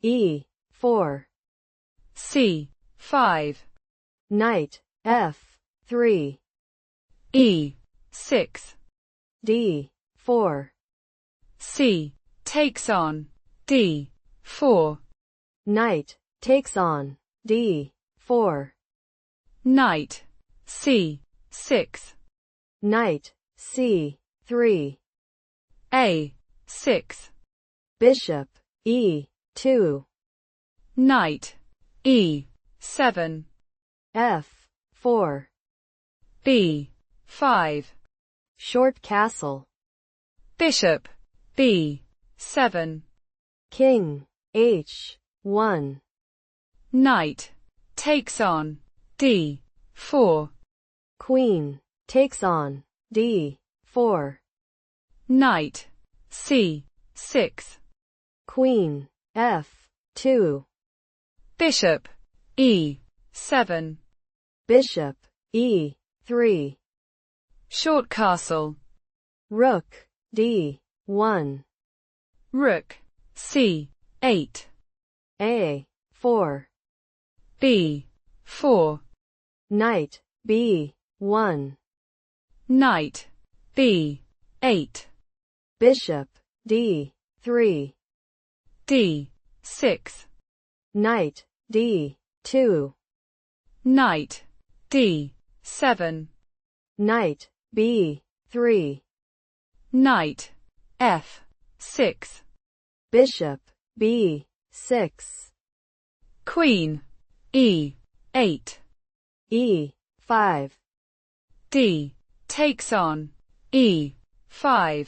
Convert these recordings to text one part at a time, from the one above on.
E4. C5. Knight F3. E6. D4. C takes on D4. Knight takes on D4. Knight C6. Knight C3. A6. Bishop E2. Knight E7. F4. B5. Short castle. Bishop B7. King H1. Knight takes on D4. Queen takes on D4. Knight C6. Queen F2. Bishop E7. Bishop E3. Short castle. Rook D1. Rook C8. A4. B4. Knight B1. Knight B8. Bishop D3. D6. Knight D2. Knight D7. Knight B3. Knight F6. Bishop B6. Queen E8. E5. D takes on E5.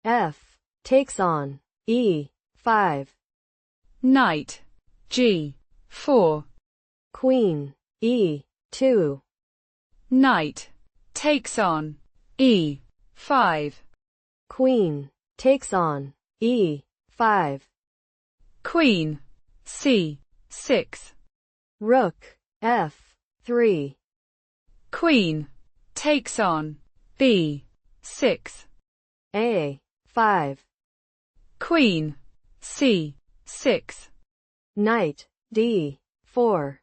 F takes on E5. Knight G4. Queen E2. Knight takes on E5. Queen takes on E5. Queen C6. Rook F3. Queen takes on B6. A5. Queen C6. Knight D4.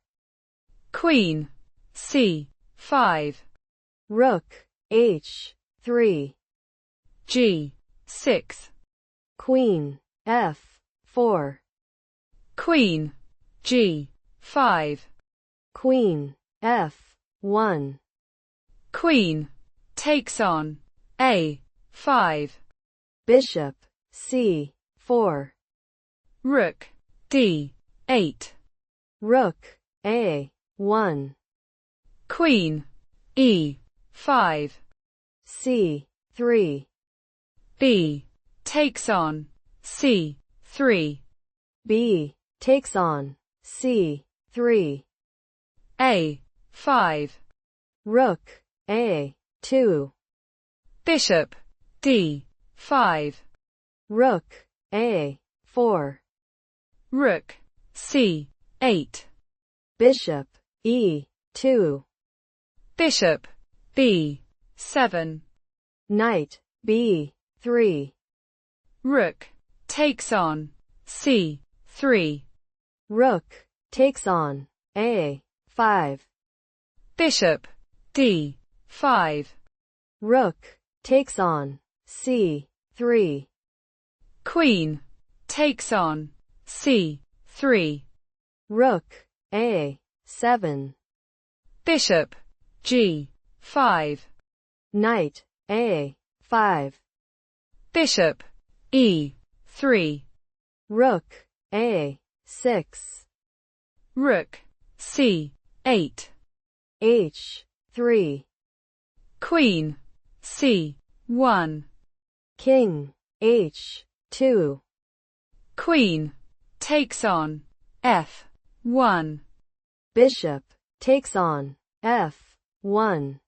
Queen C5. Rook H3. G6. Queen F4. Queen G5. Queen F1. Queen takes on A5. Bishop C4. Rook D8. Rook A1. Queen E5. C3. B takes on C3. B takes on C3. A5. Rook A2. Bishop D5. Rook A4. Rook C8. Bishop E2. Bishop B7. Knight B3. Rook takes on C3. Rook takes on A5. Bishop D5. Rook takes on C3. Queen takes on C3. Rook A7. Bishop G5. Knight A5. Bishop E3. Rook A6. Rook C8. H3. Queen C1. King H2. Queen takes on F1. Bishop takes on F1.